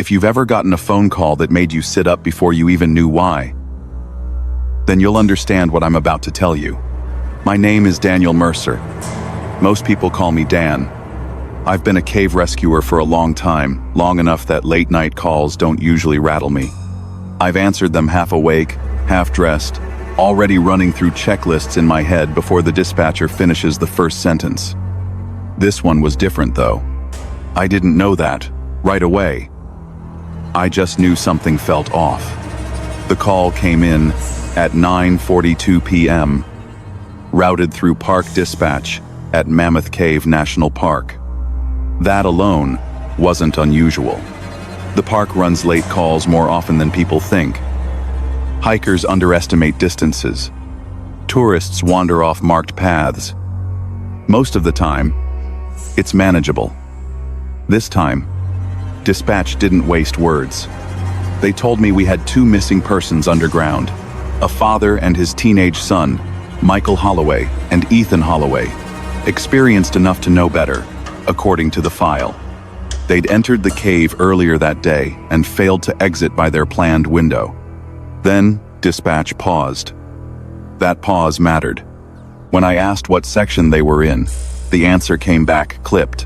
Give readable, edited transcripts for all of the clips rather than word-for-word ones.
If you've ever gotten a phone call that made you sit up before you even knew why, then you'll understand what I'm about to tell you. My name is Daniel Mercer. Most people call me Dan. I've been a cave rescuer for a long time, long enough that late-night calls don't usually rattle me. I've answered them half awake, half dressed, already running through checklists in my head before the dispatcher finishes the first sentence. This one was different, though. I didn't know that right away. I just knew something felt off. The call came in at 9:42 p.m., routed through Park Dispatch at Mammoth Cave National Park. That alone wasn't unusual. The park runs late calls more often than people think. Hikers underestimate distances. Tourists wander off marked paths. Most of the time, it's manageable. This time, dispatch didn't waste words. They told me we had 2 missing persons underground, a father and his teenage son, Michael Holloway and Ethan Holloway, experienced enough to know better, according to the file. They'd entered the cave earlier that day and failed to exit by their planned window. Then, dispatch paused. That pause mattered. When I asked what section they were in, the answer came back clipped.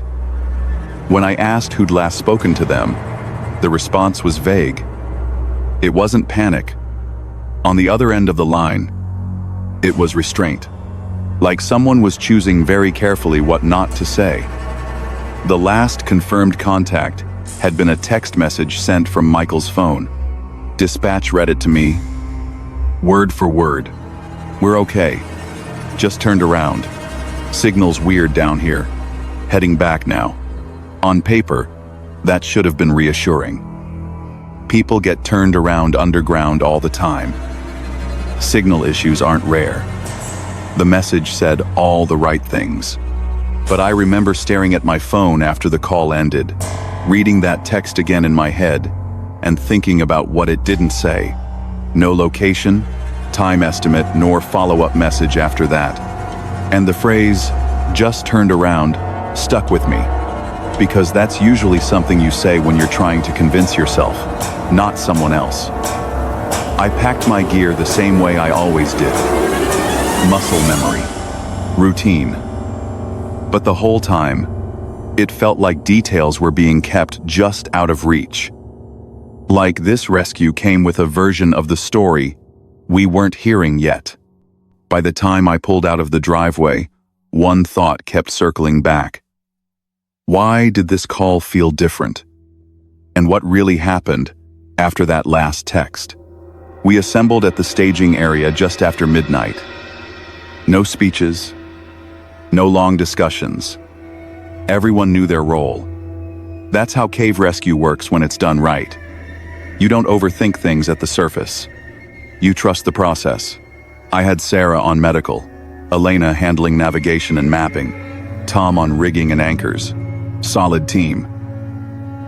When I asked who'd last spoken to them, the response was vague. It wasn't panic. On the other end of the line, it was restraint. Like someone was choosing very carefully what not to say. The last confirmed contact had been a text message sent from Michael's phone. Dispatch read it to me, word for word. "We're okay. Just turned around. Signal's weird down here. Heading back now." On paper, that should have been reassuring. People get turned around underground all the time. Signal issues aren't rare. The message said all the right things. But I remember staring at my phone after the call ended, reading that text again in my head, and thinking about what it didn't say. No location, time estimate, nor follow-up message after that. And the phrase, "just turned around," stuck with me. Because that's usually something you say when you're trying to convince yourself, not someone else. I packed my gear the same way I always did. Muscle memory. Routine. But the whole time, it felt like details were being kept just out of reach. Like this rescue came with a version of the story we weren't hearing yet. By the time I pulled out of the driveway, one thought kept circling back. Why did this call feel different? And what really happened after that last text? We assembled at the staging area just after midnight. No speeches, no long discussions. Everyone knew their role. That's how cave rescue works when it's done right. You don't overthink things at the surface. You trust the process. I had Sarah on medical, Elena handling navigation and mapping, Tom on rigging and anchors. Solid team.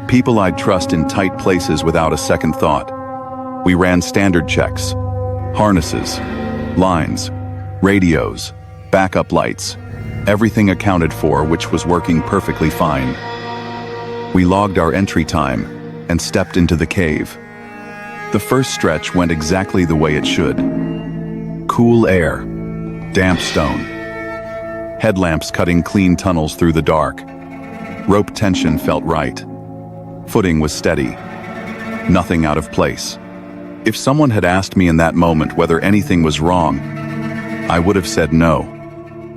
People I'd trust in tight places without a second thought. We ran standard checks, harnesses, lines, radios, backup lights, everything accounted for, which was working perfectly fine. We logged our entry time and stepped into the cave. The first stretch went exactly the way it should. Cool air, damp stone, headlamps cutting clean tunnels through the dark. Rope tension felt right. Footing was steady. Nothing out of place. If someone had asked me in that moment whether anything was wrong, I would have said no.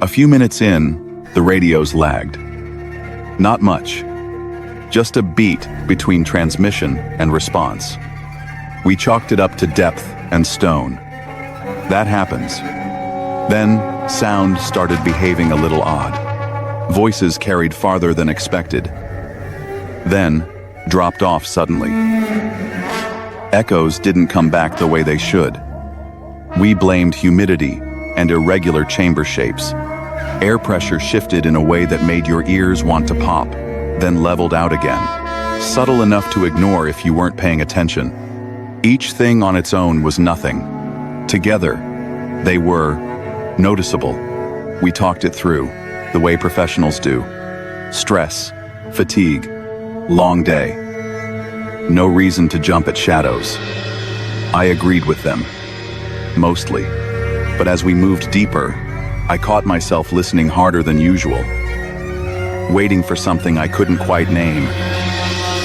A few minutes in, the radios lagged. Not much. Just a beat between transmission and response. We chalked it up to depth and stone. That happens. Then, sound started behaving a little odd. Voices carried farther than expected. Then, dropped off suddenly. Echoes didn't come back the way they should. We blamed humidity and irregular chamber shapes. Air pressure shifted in a way that made your ears want to pop, then leveled out again. Subtle enough to ignore if you weren't paying attention. Each thing on its own was nothing. Together, they were noticeable. We talked it through, the way professionals do. Stress, fatigue, long day. No reason to jump at shadows. I agreed with them, mostly. But as we moved deeper, I caught myself listening harder than usual, waiting for something I couldn't quite name.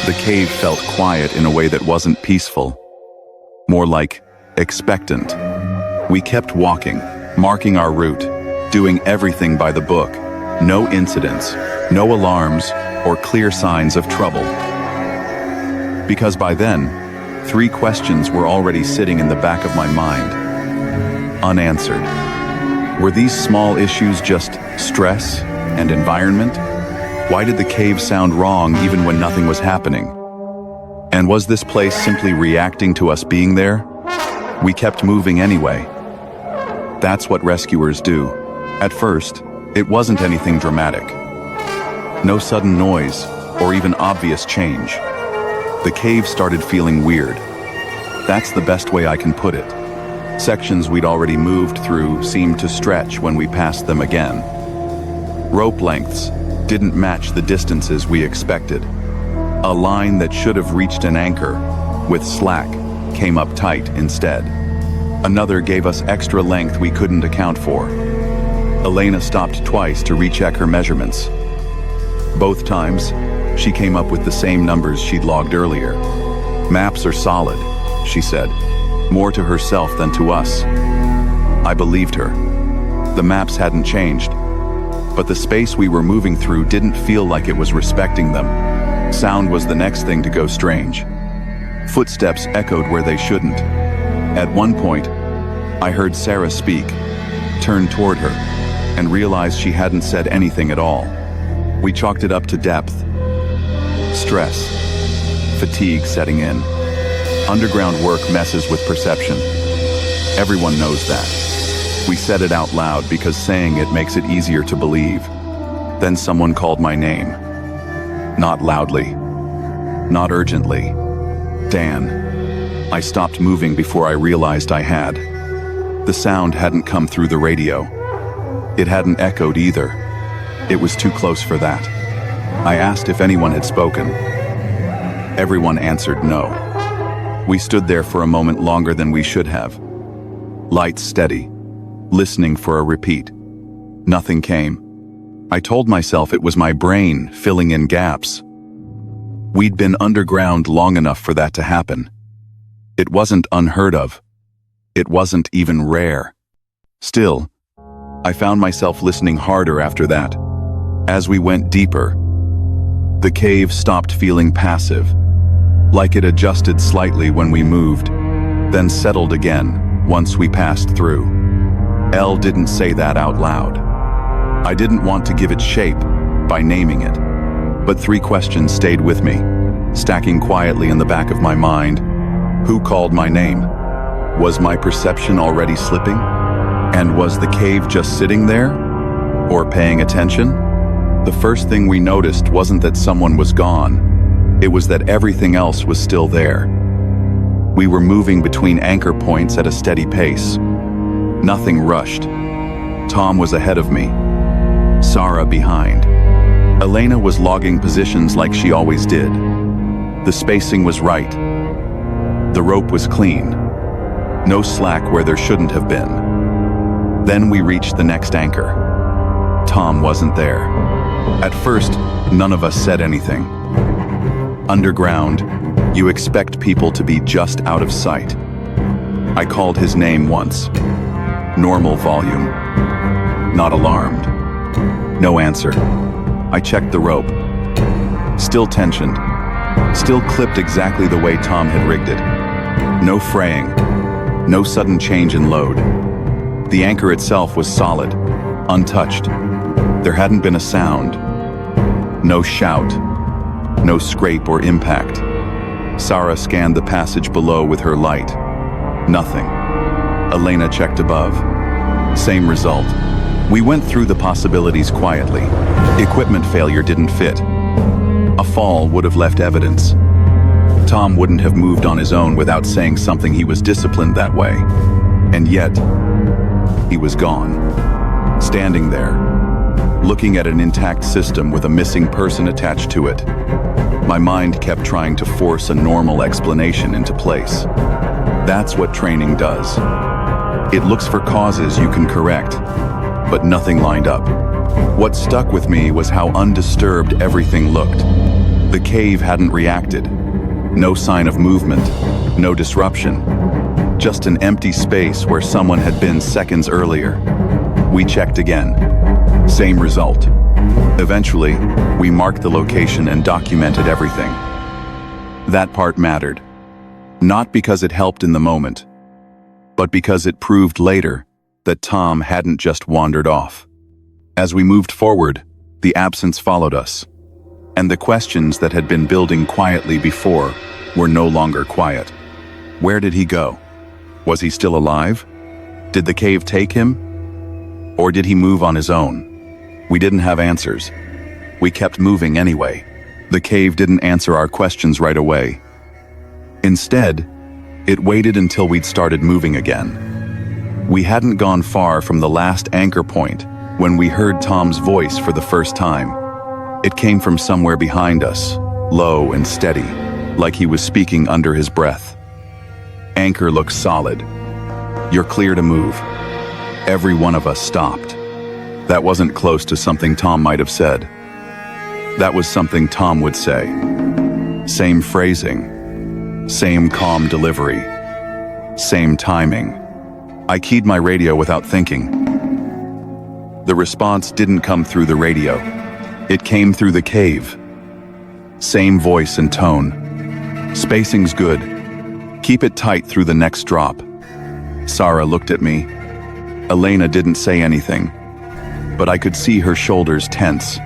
The cave felt quiet in a way that wasn't peaceful, more like expectant. We kept walking, marking our route, doing everything by the book. No incidents, no alarms, or clear signs of trouble. Because by then, 3 questions were already sitting in the back of my mind, unanswered. Were these small issues just stress and environment? Why did the cave sound wrong even when nothing was happening? And was this place simply reacting to us being there? We kept moving anyway. That's what rescuers do. At first, it wasn't anything dramatic. No sudden noise or even obvious change. The cave started feeling weird. That's the best way I can put it. Sections we'd already moved through seemed to stretch when we passed them again. Rope lengths didn't match the distances we expected. A line that should have reached an anchor, with slack, came up tight instead. Another gave us extra length we couldn't account for. Elena stopped twice to recheck her measurements. Both times, she came up with the same numbers she'd logged earlier. Maps are solid, she said, more to herself than to us. I believed her. The maps hadn't changed, but the space we were moving through didn't feel like it was respecting them. Sound was the next thing to go strange. Footsteps echoed where they shouldn't. At one point, I heard Sarah speak, turned toward her, and realized she hadn't said anything at all. We chalked it up to depth. Stress. Fatigue setting in. Underground work messes with perception. Everyone knows that. We said it out loud because saying it makes it easier to believe. Then someone called my name. Not loudly. Not urgently. Dan. I stopped moving before I realized I had. The sound hadn't come through the radio. It hadn't echoed either. It was too close for that. I asked if anyone had spoken. Everyone answered no. We stood there for a moment longer than we should have. Lights steady, listening for a repeat. Nothing came. I told myself it was my brain filling in gaps. We'd been underground long enough for that to happen. It wasn't unheard of. It wasn't even rare. Still, I found myself listening harder after that. As we went deeper, the cave stopped feeling passive, like it adjusted slightly when we moved, then settled again once we passed through. Elle didn't say that out loud. I didn't want to give it shape by naming it, but 3 questions stayed with me, stacking quietly in the back of my mind. Who called my name? Was my perception already slipping? And was the cave just sitting there? Or paying attention? The first thing we noticed wasn't that someone was gone. It was that everything else was still there. We were moving between anchor points at a steady pace. Nothing rushed. Tom was ahead of me. Sarah behind. Elena was logging positions like she always did. The spacing was right. The rope was clean. No slack where there shouldn't have been. Then we reached the next anchor. Tom wasn't there. At first, none of us said anything. Underground, you expect people to be just out of sight. I called his name once. Normal volume. Not alarmed. No answer. I checked the rope. Still tensioned. Still clipped exactly the way Tom had rigged it. No fraying. No sudden change in load. The anchor itself was solid, untouched. There hadn't been a sound. No shout. No scrape or impact. Sarah scanned the passage below with her light. Nothing. Elena checked above. Same result. We went through the possibilities quietly. Equipment failure didn't fit. A fall would have left evidence. Tom wouldn't have moved on his own without saying something. He was disciplined that way. And yet, he was gone. Standing there. looking at an intact system with a missing person attached to it. My mind kept trying to force a normal explanation into place. That's what training does. It looks for causes you can correct, but nothing lined up. What stuck with me was how undisturbed everything looked. The cave hadn't reacted. No sign of movement, no disruption. Just an empty space where someone had been seconds earlier. We checked again. Same result. Eventually, we marked the location and documented everything. That part mattered. Not because it helped in the moment, but because it proved later that Tom hadn't just wandered off. As we moved forward, the absence followed us, and the questions that had been building quietly before were no longer quiet. Where did he go? Was he still alive? Did the cave take him? Or did he move on his own? We didn't have answers. We kept moving anyway. The cave didn't answer our questions right away. Instead, it waited until we'd started moving again. We hadn't gone far from the last anchor point when we heard Tom's voice for the first time. It came from somewhere behind us, low and steady, like he was speaking under his breath. Anchor looks solid. You're clear to move. Every one of us stopped. That wasn't close to something Tom might have said. That was something Tom would say. Same phrasing, same calm delivery, same timing. I keyed my radio without thinking. The response didn't come through the radio. It came through the cave. Same voice and tone. Spacing's good. Keep it tight through the next drop. Sarah looked at me. Elena didn't say anything, but I could see her shoulders tense.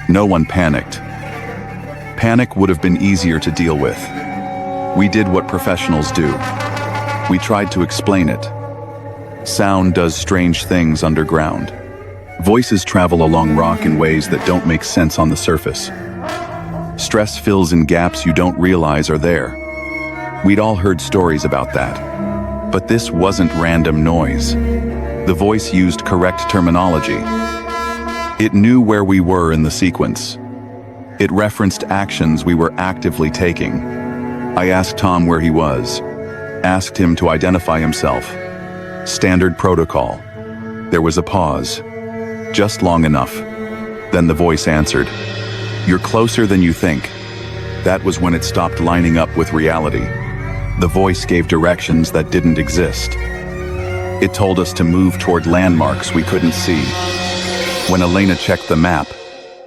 No one panicked. Panic would have been easier to deal with. We did what professionals do. We tried to explain it. Sound does strange things underground. Voices travel along rock in ways that don't make sense on the surface. Stress fills in gaps you don't realize are there. We'd all heard stories about that. But this wasn't random noise. The voice used correct terminology. It knew where we were in the sequence. It referenced actions we were actively taking. I asked Tom where he was, asked him to identify himself. Standard protocol. There was a pause, just long enough. Then the voice answered, "You're closer than you think." That was when it stopped lining up with reality. The voice gave directions that didn't exist. It told us to move toward landmarks we couldn't see. When Elena checked the map,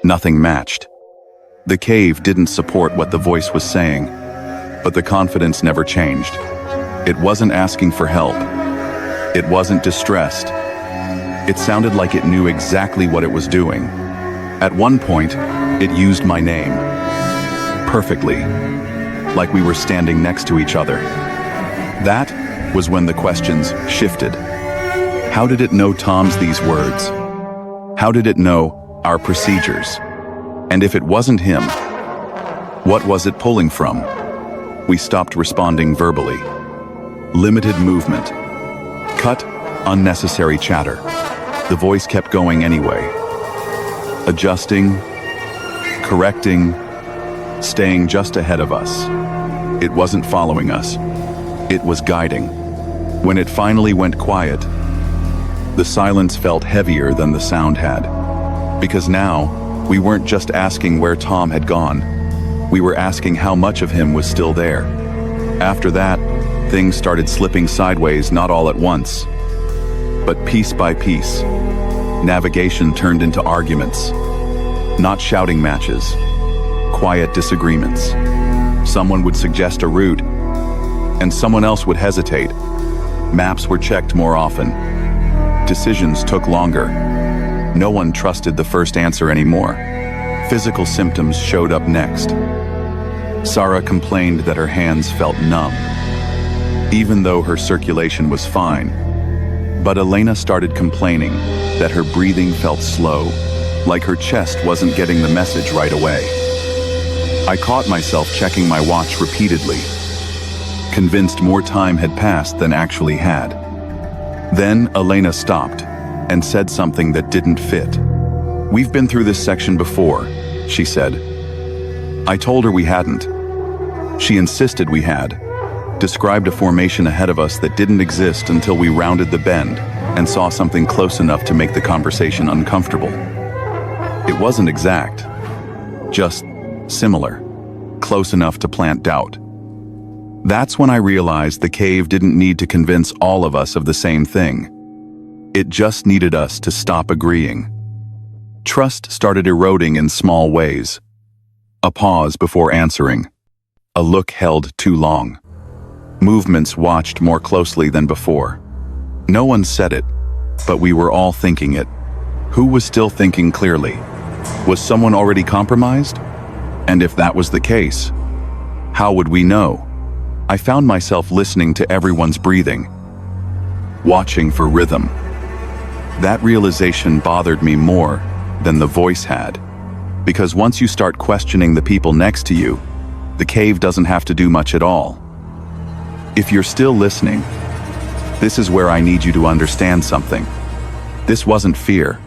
nothing matched. The cave didn't support what the voice was saying, but the confidence never changed. It wasn't asking for help. It wasn't distressed. It sounded like it knew exactly what it was doing. At one point, it used my name. Perfectly. Like we were standing next to each other. That was when the questions shifted. How did it know Tom's these words? How did it know our procedures? And if it wasn't him, what was it pulling from? We stopped responding verbally. Limited movement. Cut unnecessary chatter. The voice kept going anyway. Adjusting, correcting, staying just ahead of us. It wasn't following us. It was guiding. When it finally went quiet, the silence felt heavier than the sound had. Because now, we weren't just asking where Tom had gone. We were asking how much of him was still there. After that, things started slipping sideways, not all at once, but piece by piece. Navigation turned into arguments. Not shouting matches. Quiet disagreements. Someone would suggest a route, and someone else would hesitate. Maps were checked more often. Decisions took longer. No one trusted the first answer anymore. Physical symptoms showed up next. Sarah complained that her hands felt numb, even though her circulation was fine. But Elena started complaining that her breathing felt slow, like her chest wasn't getting the message right away. I caught myself checking my watch repeatedly, convinced more time had passed than actually had. Then Elena stopped and said something that didn't fit. "We've been through this section before," she said. I told her we hadn't. She insisted we had, described a formation ahead of us that didn't exist until we rounded the bend and saw something close enough to make the conversation uncomfortable. It wasn't exact, just similar, close enough to plant doubt. That's when I realized the cave didn't need to convince all of us of the same thing. It just needed us to stop agreeing. Trust started eroding in small ways. A pause before answering. A look held too long. Movements watched more closely than before. No one said it, but we were all thinking it. Who was still thinking clearly? Was someone already compromised? And if that was the case, how would we know? I found myself listening to everyone's breathing, watching for rhythm. That realization bothered me more than the voice had, because once you start questioning the people next to you, the cave doesn't have to do much at all. If you're still listening, this is where I need you to understand something. This wasn't fear.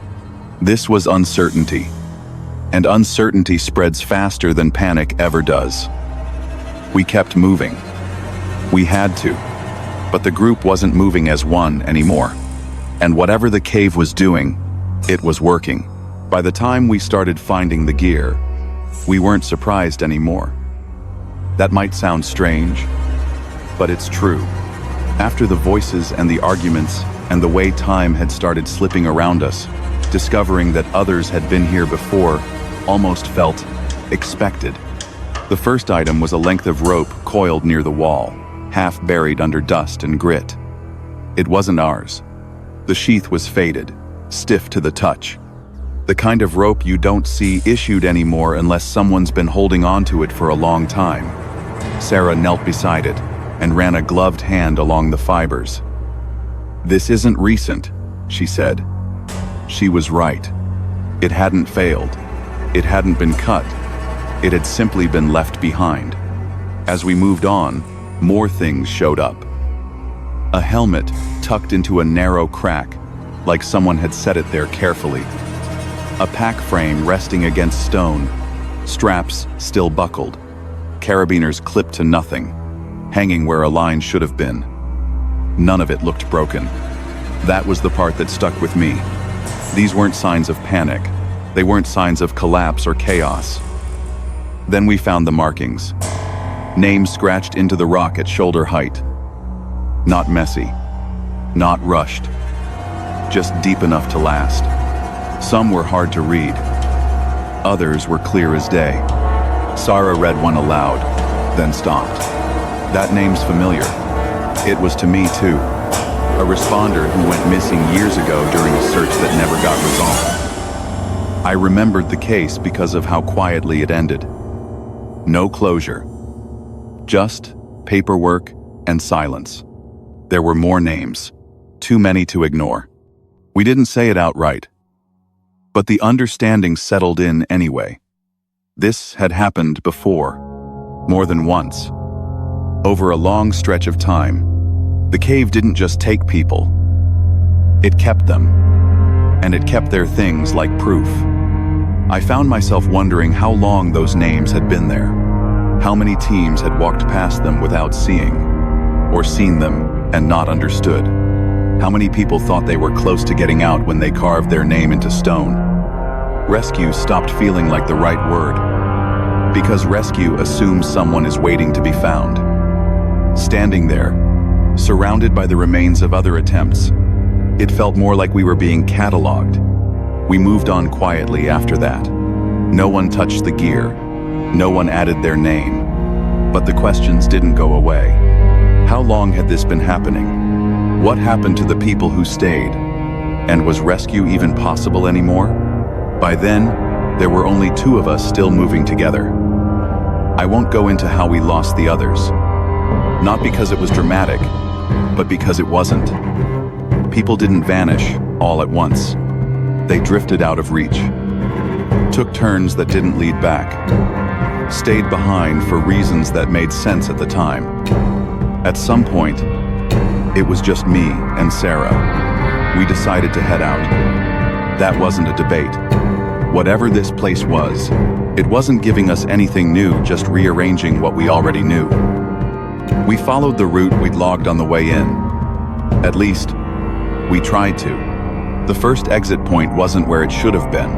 This was uncertainty. And uncertainty spreads faster than panic ever does. We kept moving. We had to. But the group wasn't moving as one anymore. And whatever the cave was doing, it was working. By the time we started finding the gear, we weren't surprised anymore. That might sound strange, but it's true. After the voices and the arguments and the way time had started slipping around us, discovering that others had been here before almost felt expected. The first item was a length of rope coiled near the wall, half buried under dust and grit. It wasn't ours. The sheath was faded, stiff to the touch. The kind of rope you don't see issued anymore unless someone's been holding onto it for a long time. Sarah knelt beside it and ran a gloved hand along the fibers. "This isn't recent," she said. She was right. It hadn't failed. It hadn't been cut. It had simply been left behind. As we moved on, more things showed up. A helmet tucked into a narrow crack, like someone had set it there carefully. A pack frame resting against stone, straps still buckled, carabiners clipped to nothing, hanging where a line should have been. None of it looked broken. That was the part that stuck with me. These weren't signs of panic. They weren't signs of collapse or chaos. Then we found the markings. Names scratched into the rock at shoulder height. Not messy, not rushed, just deep enough to last. Some were hard to read. Others were clear as day. Sarah read one aloud, then stopped. "That name's familiar. It was to me too. A responder who went missing years ago during a search that never got resolved." I remembered the case because of how quietly it ended. No closure. Just paperwork and silence. There were more names, too many to ignore. We didn't say it outright, but the understanding settled in anyway. This had happened before, more than once. Over a long stretch of time, the cave didn't just take people. It kept them, and it kept their things like proof. I found myself wondering how long those names had been there. How many teams had walked past them without seeing, or seen them and not understood. How many people thought they were close to getting out when they carved their name into stone. Rescue stopped feeling like the right word, because rescue assumes someone is waiting to be found. Standing there, surrounded by the remains of other attempts, it felt more like we were being cataloged. We moved on quietly after that. No one touched the gear. No one added their name. But the questions didn't go away. How long had this been happening? What happened to the people who stayed? And was rescue even possible anymore? By then, there were only two of us still moving together. I won't go into how we lost the others. Not because it was dramatic, but because it wasn't. People didn't vanish all at once. They drifted out of reach, took turns that didn't lead back, stayed behind for reasons that made sense at the time. At some point, it was just me and Sarah. We decided to head out. That wasn't a debate. Whatever this place was, it wasn't giving us anything new, just rearranging what we already knew. We followed the route we'd logged on the way in. At least, we tried to. The first exit point wasn't where it should have been.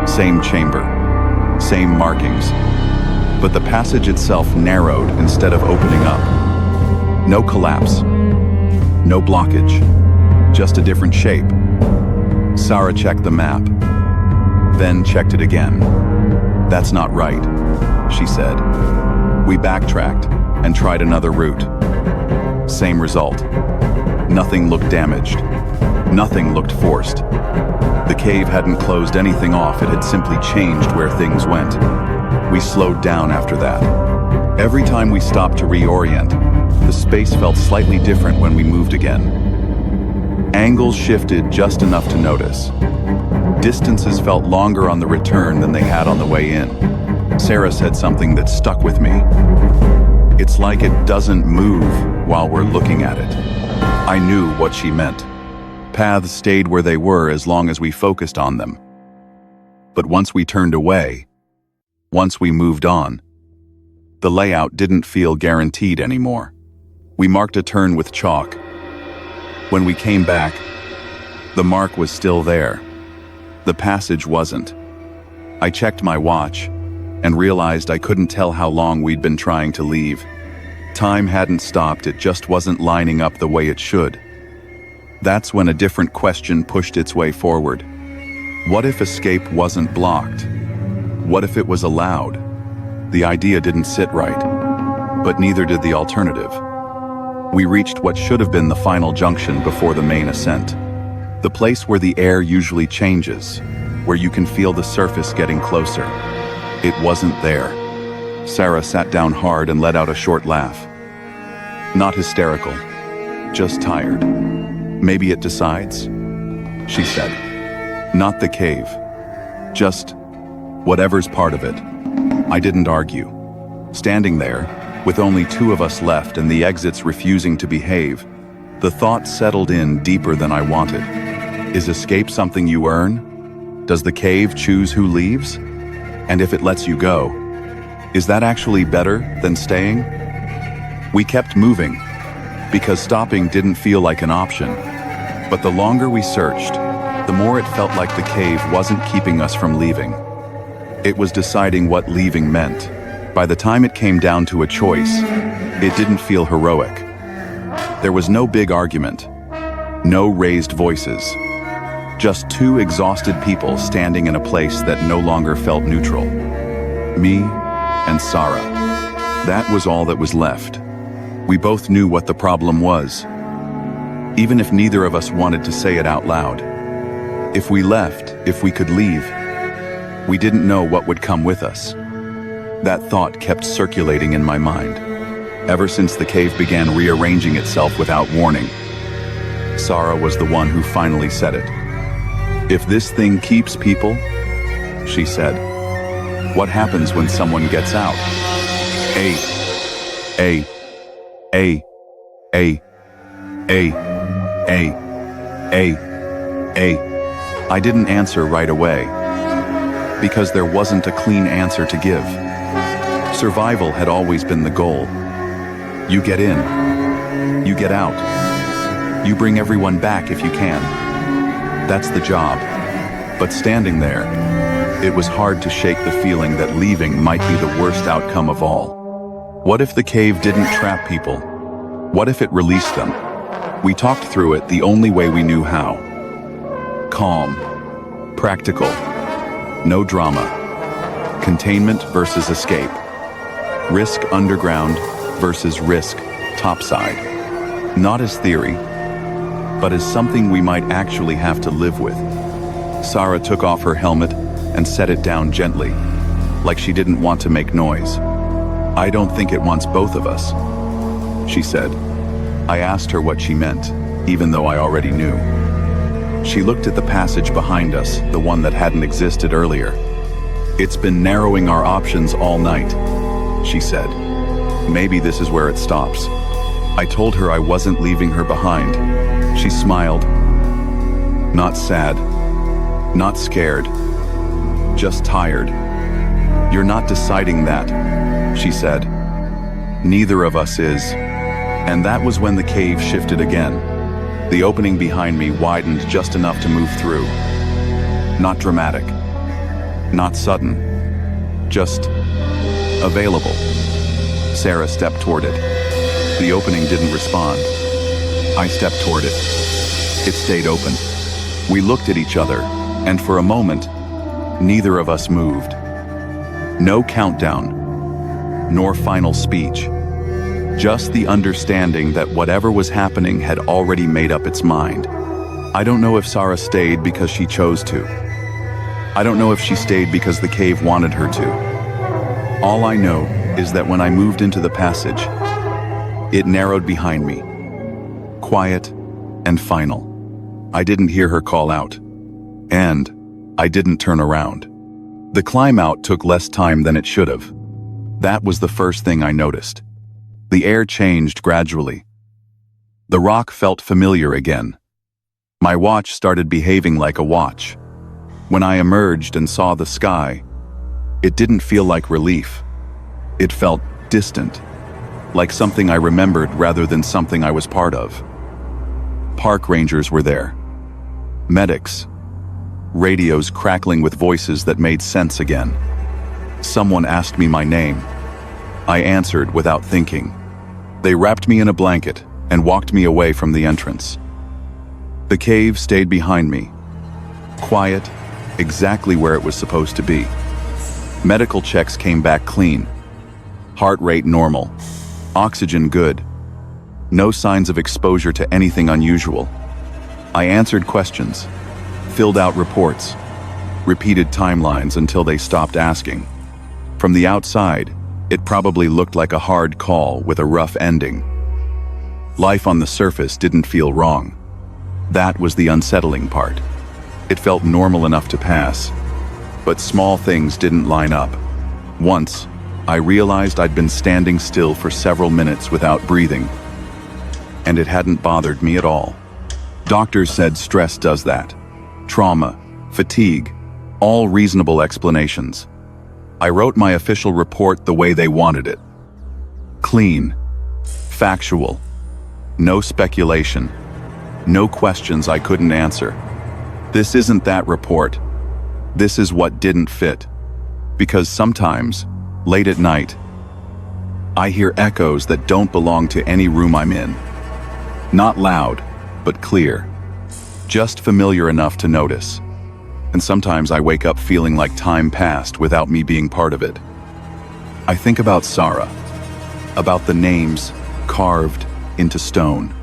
Same chamber, same markings, but the passage itself narrowed instead of opening up. No collapse, no blockage, just a different shape. Sarah checked the map, then checked it again. "That's not right," she said. We backtracked and tried another route. Same result. Nothing looked damaged. Nothing looked forced. The cave hadn't closed anything off, it had simply changed where things went. We slowed down after that. Every time we stopped to reorient, the space felt slightly different when we moved again. Angles shifted just enough to notice. Distances felt longer on the return than they had on the way in. Sarah said something that stuck with me. "It's like it doesn't move while we're looking at it." I knew what she meant. Paths stayed where they were as long as we focused on them. But once we turned away, once we moved on, the layout didn't feel guaranteed anymore. We marked a turn with chalk. When we came back, the mark was still there. The passage wasn't. I checked my watch and realized I couldn't tell how long we'd been trying to leave. Time hadn't stopped, it just wasn't lining up the way it should. That's when a different question pushed its way forward. What if escape wasn't blocked? What if it was allowed? The idea didn't sit right, but neither did the alternative. We reached what should have been the final junction before the main ascent. The place where the air usually changes, where you can feel the surface getting closer. It wasn't there. Sarah sat down hard and let out a short laugh. Not hysterical, just tired. "Maybe it decides," she said. "Not the cave, just whatever's part of it." I didn't argue. Standing there, with only two of us left and the exits refusing to behave, the thought settled in deeper than I wanted. Is escape something you earn? Does the cave choose who leaves? And if it lets you go, is that actually better than staying? We kept moving, because stopping didn't feel like an option. But the longer we searched, the more it felt like the cave wasn't keeping us from leaving. It was deciding what leaving meant. By the time it came down to a choice, it didn't feel heroic. There was no big argument, no raised voices, just two exhausted people standing in a place that no longer felt neutral. Me and Sarah. That was all that was left. We both knew what the problem was, even if neither of us wanted to say it out loud. If we left, if we could leave, we didn't know what would come with us. That thought kept circulating in my mind, ever since the cave began rearranging itself without warning. Sarah was the one who finally said it. "If this thing keeps people," she said, "what happens when someone gets out?" A. I didn't answer right away, because there wasn't a clean answer to give. Survival had always been the goal. You get in, you get out, you bring everyone back if you can. That's the job. But standing there, it was hard to shake the feeling that leaving might be the worst outcome of all. What if the cave didn't trap people? What if it released them? We talked through it the only way we knew how. Calm, practical, no drama. Containment versus escape. Risk underground versus risk topside. Not as theory, but as something we might actually have to live with. Sarah took off her helmet and set it down gently, like she didn't want to make noise. "I don't think it wants both of us," she said. I asked her what she meant, even though I already knew. She looked at the passage behind us, the one that hadn't existed earlier. "It's been narrowing our options all night," she said. "Maybe this is where it stops." I told her I wasn't leaving her behind. She smiled. Not sad, not scared, just tired. You're not deciding that, she said. Neither of us is. And that was when the cave shifted again. The opening behind me widened just enough to move through. Not dramatic. Not sudden. Just available. Sarah stepped toward it. The opening didn't respond. I stepped toward it. It stayed open. We looked at each other, and for a moment, neither of us moved. No countdown, nor final speech. Just the understanding that whatever was happening had already made up its mind. I don't know if Sarah stayed because she chose to. I don't know if she stayed because the cave wanted her to. All I know is that when I moved into the passage, it narrowed behind me. Quiet and final. I didn't hear her call out. And I didn't turn around. The climb out took less time than it should have. That was the first thing I noticed. The air changed gradually. The rock felt familiar again. My watch started behaving like a watch. When I emerged and saw the sky, it didn't feel like relief. It felt distant, like something I remembered rather than something I was part of. Park rangers were there. Medics. Radios crackling with voices that made sense again. Someone asked me my name. I answered without thinking. They wrapped me in a blanket and walked me away from the entrance. The cave stayed behind me. Quiet, exactly where it was supposed to be. Medical checks came back clean. Heart rate normal. Oxygen good. No signs of exposure to anything unusual. I answered questions, filled out reports, repeated timelines until they stopped asking. From the outside, it probably looked like a hard call with a rough ending. Life on the surface didn't feel wrong. That was the unsettling part. It felt normal enough to pass, but small things didn't line up. Once, I realized I'd been standing still for several minutes without breathing, and it hadn't bothered me at all. Doctors said stress does that. Trauma, fatigue, all reasonable explanations. I wrote my official report the way they wanted it. Clean, factual, no speculation, no questions I couldn't answer. This isn't that report. This is what didn't fit. Because sometimes, late at night, I hear echoes that don't belong to any room I'm in. Not loud, but clear. Just familiar enough to notice. And sometimes I wake up feeling like time passed without me being part of it. I think about Sarah, about the names carved into stone,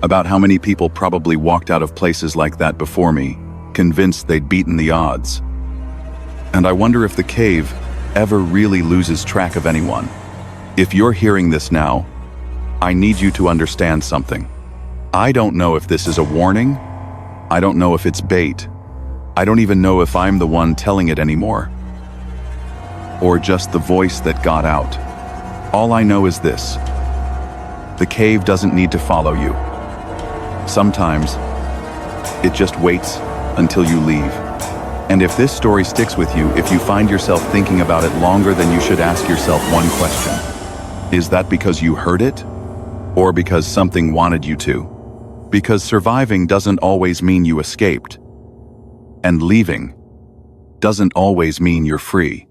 about how many people probably walked out of places like that before me, convinced they'd beaten the odds. And I wonder if the cave ever really loses track of anyone. If you're hearing this now, I need you to understand something. I don't know if this is a warning. I don't know if it's bait. I don't even know if I'm the one telling it anymore. Or just the voice that got out. All I know is this. The cave doesn't need to follow you. Sometimes, it just waits until you leave. And if this story sticks with you, if you find yourself thinking about it longer than you should, ask yourself one question. Is that because you heard it? Or because something wanted you to? Because surviving doesn't always mean you escaped. And leaving doesn't always mean you're free.